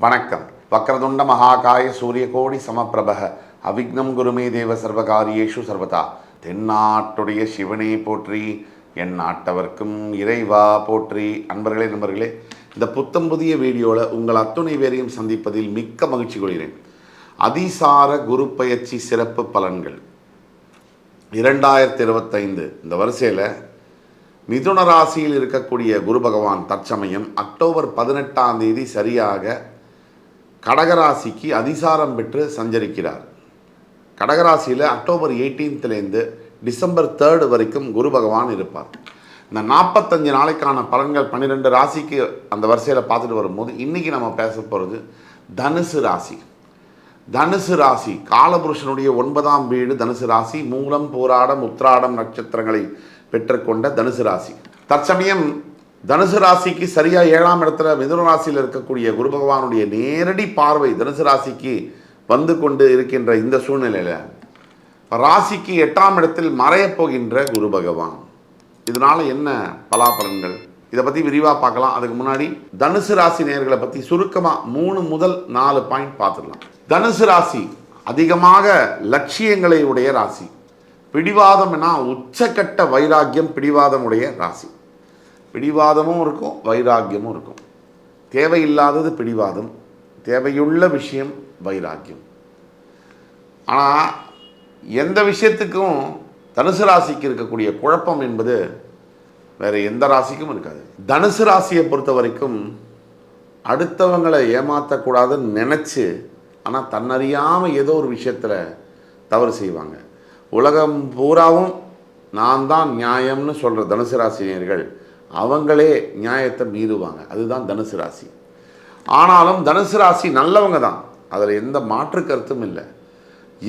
வணக்கம். வக்ரதுண்ட மகாகாய சூரியகோடி சமப்பிரபக அவிக்னம் குருமே தேவ சர்வகாரியேஷு சர்வதா. தென்னாட்டுடைய சிவனே போற்றி, என் நாட்டவர்க்கும் இறைவா போற்றி. நண்பர்களே, இந்த புத்தம் புதிய வீடியோவில் உங்கள் அத்துணை பேரையும் சந்திப்பதில் மிக்க மகிழ்ச்சி கொள்கிறேன். அதிசார குரு பயிற்சி சிறப்பு பலன்கள் 2025 இந்த வரிசையில் மிதுன ராசியில் இருக்கக்கூடிய குரு பகவான் தற்சமயம் அக்டோபர் 18ஆம் தேதி சரியாக கடகராசிக்கு அதிசாரம் பெற்று சஞ்சரிக்கிறார். கடகராசியில் அக்டோபர் 18லேருந்து டிசம்பர் 3 வரைக்கும் குரு பகவான் இருப்பார். இந்த 45 நாளைக்கான பலன்கள் 12 ராசிக்கு அந்த வரிசையில் பார்த்துட்டு வரும்போது இன்றைக்கி நம்ம பேச போகிறது தனுசு ராசி. தனுசு ராசி காலபுருஷனுடைய 9ஆம் வீடு தனுசு ராசி. மூலம், பூராடம், உத்திராடம் நட்சத்திரங்களை பெற்றுக்கொண்ட தனுசு ராசி. தற்சமயம் தனுசு ராசிக்கு சரியாக 7ஆம் இடத்துல மிதுன ராசியில் இருக்கக்கூடிய குரு பகவானுடைய நேரடி பார்வை தனுசு ராசிக்கு வந்து கொண்டு இருக்கின்ற இந்த சூழ்நிலையில் ராசிக்கு 8ஆம் இடத்தில் மறையப் போகின்ற குரு பகவான். இதனால் என்ன பலாபலன்கள், இதை பற்றி விரிவாக பார்க்கலாம். அதுக்கு முன்னாடி தனுசு ராசி நேயர்களை பற்றி சுருக்கமாக 3 முதல் 4 பாயிண்ட் பார்த்துடலாம். தனுசு ராசி அதிகமாக லட்சியங்களை உடைய ராசி. பிடிவாதம்னா உச்சக்கட்ட வைராக்கியம் பிடிவாதம் உடைய ராசி. பிடிவாதமும் இருக்கும், வைராக்கியமும் இருக்கும். தேவையில்லாதது பிடிவாதம், தேவையுள்ள விஷயம் வைராக்கியம். ஆனால் எந்த விஷயத்துக்கும் தனுசு ராசிக்கு இருக்கக்கூடிய குழப்பம் என்பது வேறு எந்த ராசிக்கும் இருக்காது. தனுசு ராசியை பொறுத்த வரைக்கும் அடுத்தவங்களை ஏமாற்றக்கூடாதுன்னு நினச்சி ஆனால் தன்னறியாமல் ஏதோ ஒரு விஷயத்தில் தவறு செய்வாங்க. உலகம் பூராவும் நான் தான் நியாயம்னு சொல்கிற தனுசு ராசினியர்கள் அவங்களே நியாயத்தை மீறுவாங்க. அதுதான் தனுசு ராசி. ஆனாலும் தனுசு ராசி நல்லவங்க தான், அதில் எந்த மாற்று கருத்தும் இல்லை.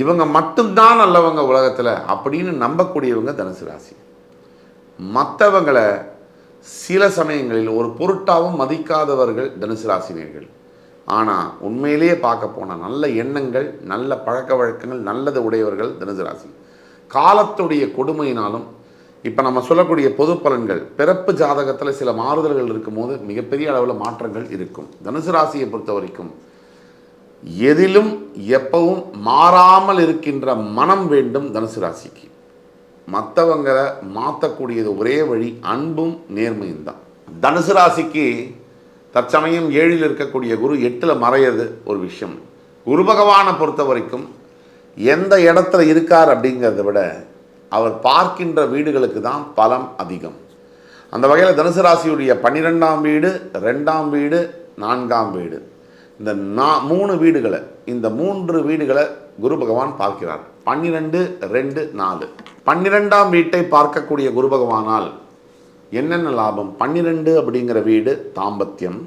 இவங்க மட்டும்தான் நல்லவங்க உலகத்தில் அப்படின்னு நம்பக்கூடியவங்க தனுசு ராசி. மற்றவங்களை சில சமயங்களில் ஒரு பொருட்டாவும் மதிக்காதவர்கள் தனுசு ராசினியர்கள். ஆனால் உண்மையிலேயே பார்க்க போனால் நல்ல எண்ணங்கள், நல்ல பழக்க வழக்கங்கள், நல்லது உடையவர்கள் தனுசு ராசி. காலத்துடைய கொடுமையினாலும் இப்போ நம்ம சொல்லக்கூடிய பொது பலன்கள் பிறப்பு ஜாதகத்தில் சில மாறுதல்கள் இருக்கும்போது மிகப்பெரிய அளவில் மாற்றங்கள் இருக்கும். தனுசு ராசியை பொறுத்த வரைக்கும் எதிலும் எப்பவும் மாறாமல் இருக்கின்ற மனம் வேண்டும் தனுசு ராசிக்கு. மற்றவங்களை மாற்றக்கூடியது ஒரே வழி அன்பும் நேர்மையும் தான். தனுசு ராசிக்கு தற்சமயம் 7ல் இருக்கக்கூடிய குரு 8ல் மறையிறது ஒரு விஷயம். குரு பகவானை பொறுத்த வரைக்கும் எந்த இடத்துல இருக்கார் அப்படிங்கிறத விட அவர் பார்க்கின்ற வீடுகளுக்கு தான் பலம் அதிகம். அந்த வகையில் தனுசு ராசியுடைய 12ஆம் வீடு, 2ஆம் வீடு, 4ஆம் வீடு, இந்த 3 வீடுகளை, இந்த 3 வீடுகளை குரு பகவான் பார்க்கிறார். 12, 2, 4. 12ஆம் வீட்டை பார்க்கக்கூடிய குரு பகவானால் என்னென்ன லாபம்? 12 அப்படிங்கிற வீடு தாம்பத்தியம்,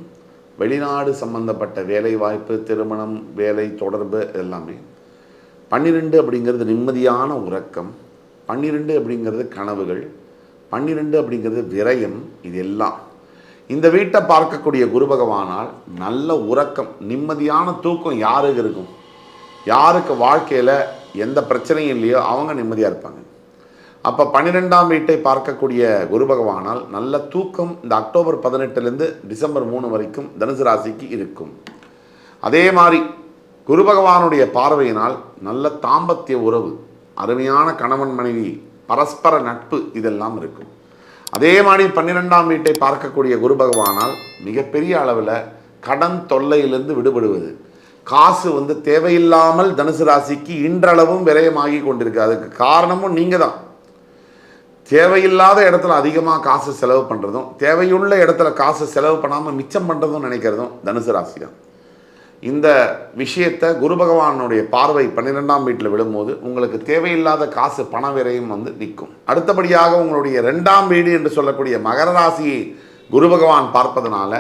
வெளிநாடு சம்பந்தப்பட்ட வேலை வாய்ப்பு, திருமணம், வேலை தொடர்பு எல்லாமே. 12 அப்படிங்கிறது நிம்மதியான உறக்கம், 12 அப்படிங்கிறது கனவுகள், 12 அப்படிங்கிறது விரயம். இது எல்லாம் இந்த வீட்டை பார்க்கக்கூடிய குரு பகவானால் நல்ல உறக்கம், நிம்மதியான தூக்கம் யாருக்கு இருக்கும்? யாருக்கு வாழ்க்கையில் எந்த பிரச்சனையும் இல்லையோ அவங்க நிம்மதியாக இருப்பாங்க. அப்போ 12ஆம் வீட்டை பார்க்கக்கூடிய குரு பகவானால் நல்ல தூக்கம் இந்த அக்டோபர் 18லேருந்து டிசம்பர் 3 வரைக்கும் தனுசு ராசிக்கு இருக்கும். அதே மாதிரி குரு பகவானுடைய பார்வையினால் நல்ல தாம்பத்திய உறவு, அருமையான கணவன் மனைவி, பரஸ்பர நட்பு இதெல்லாம் இருக்கும். அதே மாதிரி 12ஆம் வீட்டை பார்க்கக்கூடிய குரு பகவானால் மிகப்பெரிய அளவில் கடன் தொல்லையிலிருந்து விடுபடுவது. காசு தேவையில்லாமல் தனுசு ராசிக்கு இன்றளவும் விரயமாகி கொண்டிருக்கு. அதுக்கு காரணமும் நீங்கள் தான். தேவையில்லாத இடத்துல அதிகமாக காசு செலவு பண்ணுறதும், தேவையுள்ள இடத்துல காசு செலவு பண்ணாமல் மிச்சம் பண்ணுறதும் நினைக்கிறதும் தனுசு ராசி தான். இந்த விஷயத்தை குரு பகவானுடைய பார்வை 12ஆம் வீட்டில் விடும்போது உங்களுக்கு தேவையில்லாத காசு பண விரயம் நிற்கும். அடுத்தபடியாக உங்களுடைய 2ஆம் வீடு என்று சொல்லக்கூடிய மகர ராசியை குரு பகவான் பார்ப்பதனால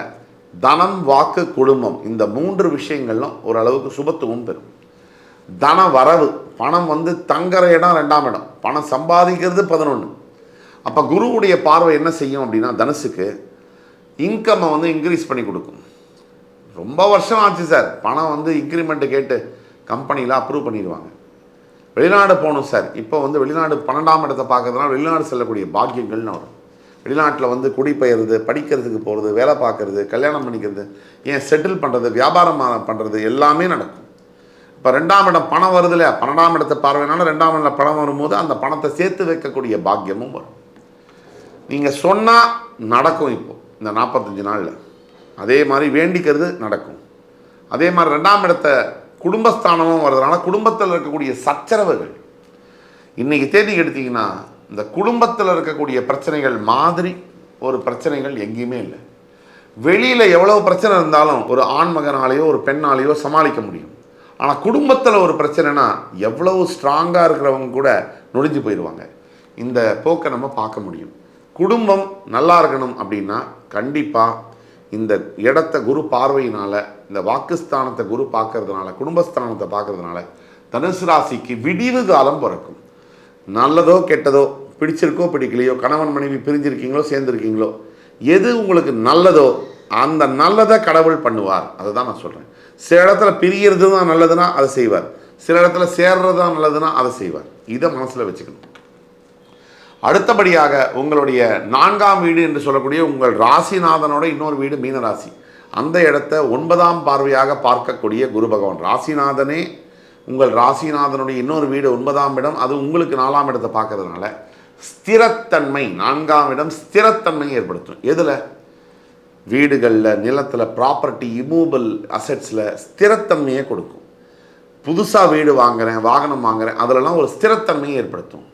தனம், வாக்கு, குடும்பம் இந்த 3 விஷயங்களும் ஓரளவுக்கு சுபத்துவம் பெறும். தன வரவு, பணம் தங்குற இடம் 2ஆம் இடம், பணம் சம்பாதிக்கிறது 11. அப்போ குருவுடைய பார்வை என்ன செய்யும் அப்படின்னா தனுசுக்கு இன்கம்மை இன்க்ரீஸ் பண்ணி கொடுக்கும். ரொம்ப வருஷம் ஆச்சு சார், பணம் இன்க்ரிமெண்ட்டு கேட்டு கம்பெனியில் அப்ரூவ் பண்ணிடுவாங்க. வெளிநாடு போகணும் சார், இப்போ வெளிநாடு 12ஆம் இடத்தை பார்க்கறதுனால வெளிநாடு செல்லக்கூடிய பாக்கியங்கள்னு வரும். வெளிநாட்டில் வந்து குடிபெயர்றது, படிக்கிறதுக்கு போகிறது, வேலை பார்க்குறது, கல்யாணம் பண்ணிக்கிறது, ஏன் செட்டில் பண்ணுறது, வியாபாரம் பண்ணுறது எல்லாமே நடக்கும். இப்போ 2ஆம் இடம் பணம் வருது இல்லையா, 12ஆம் இடத்தை பார்வையினால 2ஆம் இடம் பணம் வரும்போது அந்த பணத்தை சேர்த்து வைக்கக்கூடிய பாக்கியமும் வரும். நீங்கள் சொன்னால் நடக்கும். இப்போது இந்த 45 நாளில் அதே மாதிரி வேண்டிக்கிறது நடக்கும். அதே மாதிரி 2ஆம் இடத்தை குடும்பஸ்தானமும் வர்றதுனால குடும்பத்தில் இருக்கக்கூடிய சச்சரவுகள், இன்றைக்கி தேதி எடுத்திங்கன்னா இந்த குடும்பத்தில் இருக்கக்கூடிய பிரச்சனைகள் மாதிரி ஒரு பிரச்சனைகள் எங்கேயுமே இல்லை. வெளியில் எவ்வளோ பிரச்சனை இருந்தாலும் ஒரு ஆண் மகனாலேயோ ஒரு பெண்ணாலேயோ சமாளிக்க முடியும். ஆனால் குடும்பத்தில் ஒரு பிரச்சனைனா எவ்வளவு ஸ்ட்ராங்காக இருக்கிறவங்க கூட நொடிஞ்சு போயிடுவாங்க. இந்த போக்கை நம்ம பார்க்க முடியும். குடும்பம் நல்லா இருக்கணும் அப்படின்னா கண்டிப்பாக இந்த இடத்த குரு பார்வையினால், இந்த வாக்குஸ்தானத்தை குரு பார்க்கறதுனால, குடும்பஸ்தானத்தை பார்க்கறதுனால தனுசு ராசிக்கு விடிவு காலம் பிறக்கும். நல்லதோ கெட்டதோ, பிடிச்சிருக்கோ பிடிக்கலையோ, கணவன் மனைவி பிரிஞ்சிருக்கீங்களோ சேர்ந்துருக்கீங்களோ, எது உங்களுக்கு நல்லதோ அந்த நல்லதை கடவுள் பண்ணுவார். அதை தான் நான் சொல்கிறேன். சில இடத்துல பிரியறது தான் நல்லதுன்னா அதை செய்வார், சில இடத்துல சேர்றது தான் நல்லதுன்னா அதை செய்வார். இதை மனசில் வச்சுக்கணும். அடுத்தபடியாக உங்களுடைய 4ஆம் வீடு என்று சொல்லக்கூடிய உங்கள் ராசிநாதனோட இன்னொரு வீடு மீன ராசி. அந்த இடத்த 9ஆம் பார்வையாக பார்க்கக்கூடிய குரு பகவான், ராசிநாதனே உங்கள் ராசிநாதனுடைய இன்னொரு வீடு 9ஆம் இடம், அது உங்களுக்கு 4ஆம் இடத்தை பார்க்கறதுனால ஸ்திரத்தன்மை, 4ஆம் இடம் ஸ்திரத்தன்மை ஏற்படுத்தும். எதில்? வீடுகளில், நிலத்தில், ப்ராப்பர்ட்டி, இமூவபிள் அசெட்ஸில் ஸ்திரத்தன்மையை கொடுக்கும். புதுசாக வீடு வாங்குகிறேன், வாகனம் வாங்குகிறேன், அதிலெல்லாம் ஒரு ஸ்திரத்தன்மையை ஏற்படுத்தும்.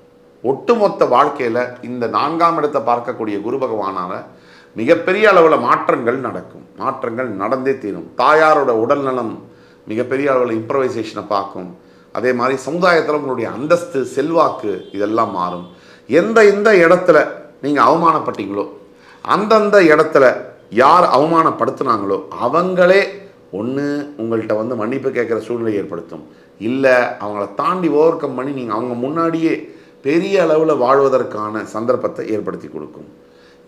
ஒட்டுமொத்த வாழ்க்கையில் இந்த 4ஆம் இடத்தை பார்க்கக்கூடிய குரு பகவானால் மிகப்பெரிய அளவில் மாற்றங்கள் நடக்கும். மாற்றங்கள் நடந்தே தீரும். தாயாரோட உடல்நலம் மிகப்பெரிய அளவில் இம்ப்ரவைசேஷனை பார்க்கும். அதே மாதிரி சமுதாயத்தில் உங்களுடைய அந்தஸ்து, செல்வாக்கு இதெல்லாம் மாறும். எந்த இடத்துல நீங்கள் அவமானப்பட்டீங்களோ, அந்தந்த இடத்துல யார் அவமானப்படுத்தினாங்களோ அவங்களே ஒன்று உங்கள்கிட்ட வந்து மன்னிப்பு கேட்குற சூழ்நிலை ஏற்படுத்தும். இல்லை அவங்கள தாண்டி ஓவர் கம் பண்ணி நீங்கள் அவங்க முன்னாடியே பெரிய அளவில் வாழ்வதற்கான சந்தர்ப்பத்தை ஏற்படுத்தி கொடுக்கும்.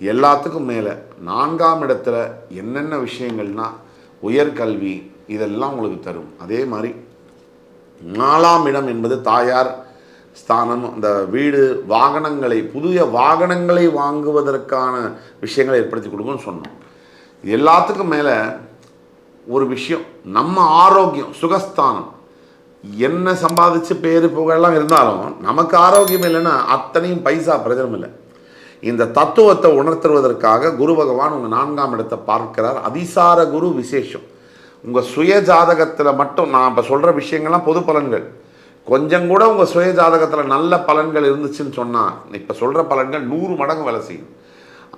எல்லாத்துக்கும் மேலே 4ஆம் இடத்துல என்னென்ன விஷயங்கள்னால் உயர்கல்வி இதெல்லாம் உங்களுக்கு தரும். அதே மாதிரி 4ஆம் இடம் என்பது தாயார் ஸ்தானம். அந்த வீடு, வாகனங்களை, புதிய வாகனங்களை வாங்குவதற்கான விஷயங்களை ஏற்படுத்தி கொடுக்கும்னு சொன்னோம். எல்லாத்துக்கும் மேலே ஒரு விஷயம், நம்ம ஆரோக்கியம், சுகஸ்தானம். என்ன சம்பாதிச்சு பேரு புகழெல்லாம் இருந்தாலும் நமக்கு ஆரோக்கியம் இல்லைன்னா அத்தனையும் பைசா பிரயோஜனம் இல்லை. இந்த தத்துவத்தை உணர்த்துவதற்காக குரு பகவான் உங்கள் 4ஆம் இடத்தை பார்க்கிறார். அதிசார குரு விசேஷம். உங்கள் சுய ஜாதகத்தில் மட்டும் நான் இப்போ சொல்கிற விஷயங்கள்லாம் பொது பலன்கள். கொஞ்சம் கூட உங்கள் சுய ஜாதகத்தில் நல்ல பலன்கள் இருந்துச்சுன்னு சொன்னால் இப்போ சொல்கிற பலன்கள் 100 மடங்கு வேலை செய்யும்.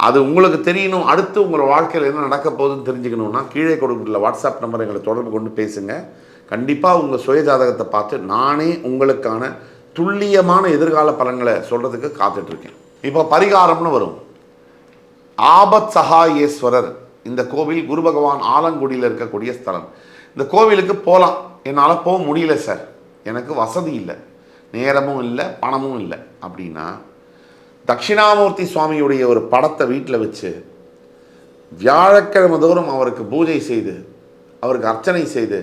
அது உங்களுக்கு தெரியணும். அடுத்து உங்கள் வாழ்க்கையில் என்ன நடக்க போகுதுன்னு தெரிஞ்சுக்கணுன்னா கீழே கொடுக்குற வாட்ஸ்அப் நம்பர் எங்களை தொடர்பு கொண்டு பேசுங்க. கண்டிப்பாக உங்கள் சுய ஜாதகத்தை பார்த்து நானே உங்களுக்கான துல்லியமான எதிர்கால பலன்களை சொல்கிறதுக்கு காத்துட்ருக்கேன். இப்போ பரிகாரம்னு வரும். ஆபத் சகாயேஸ்வரர் இந்த கோவில் குரு பகவான் ஆலங்குடியில் இருக்கக்கூடிய ஸ்தலம். இந்த கோவிலுக்கு போகலாம், என்னால் போக முடியல சார், எனக்கு வசதி இல்லை, நேரமும் இல்லை, பணமும் இல்லை அப்படின்னா தட்சிணாமூர்த்தி சுவாமியுடைய ஒரு படத்தை வீட்டில் வச்சு வியாழக்கிழமை தோறும் அவருக்கு பூஜை செய்து, அவருக்கு அர்ச்சனை செய்து,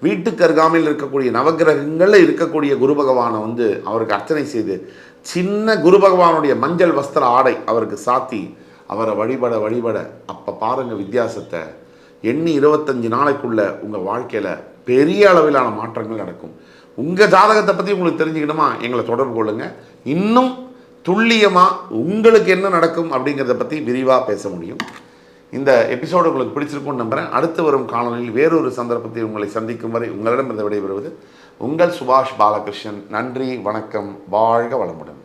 வீட்டுக்கு அருகாமையில் இருக்கக்கூடிய நவகிரகங்களில் இருக்கக்கூடிய குரு பகவானை வந்து அவருக்கு அர்ச்சனை செய்து, சின்ன குரு பகவானுடைய மஞ்சள் வஸ்திர ஆடை அவருக்கு சாத்தி அவரை வழிபட அப்போ பாருங்கள் வித்தியாசத்தை. எண்ணி 25 நாளைக்குள்ள உங்கள் வாழ்க்கையில் பெரிய அளவிலான மாற்றங்கள் நடக்கும். உங்கள் ஜாதகத்தை பற்றி உங்களுக்கு தெரிஞ்சுக்கணுமா, எங்களை தொடர்பு கொள்ளுங்கள். இன்னும் துல்லியமாக உங்களுக்கு என்ன நடக்கும் அப்படிங்கிறத பற்றி விரிவாக பேச முடியும். இந்த எபிசோடு உங்களுக்கு பிடிச்சிருக்கும்னு நம்புகிறேன். அடுத்து வரும் காணொலியில் வேறொரு சந்தர்ப்பத்தில் உங்களை சந்திக்கும் வரை உங்களிடமிருந்து விடைபெறுவது உங்கள் சுபாஷ் பாலகிருஷ்ணன். நன்றி, வணக்கம், வாழ்க வளமுடன்.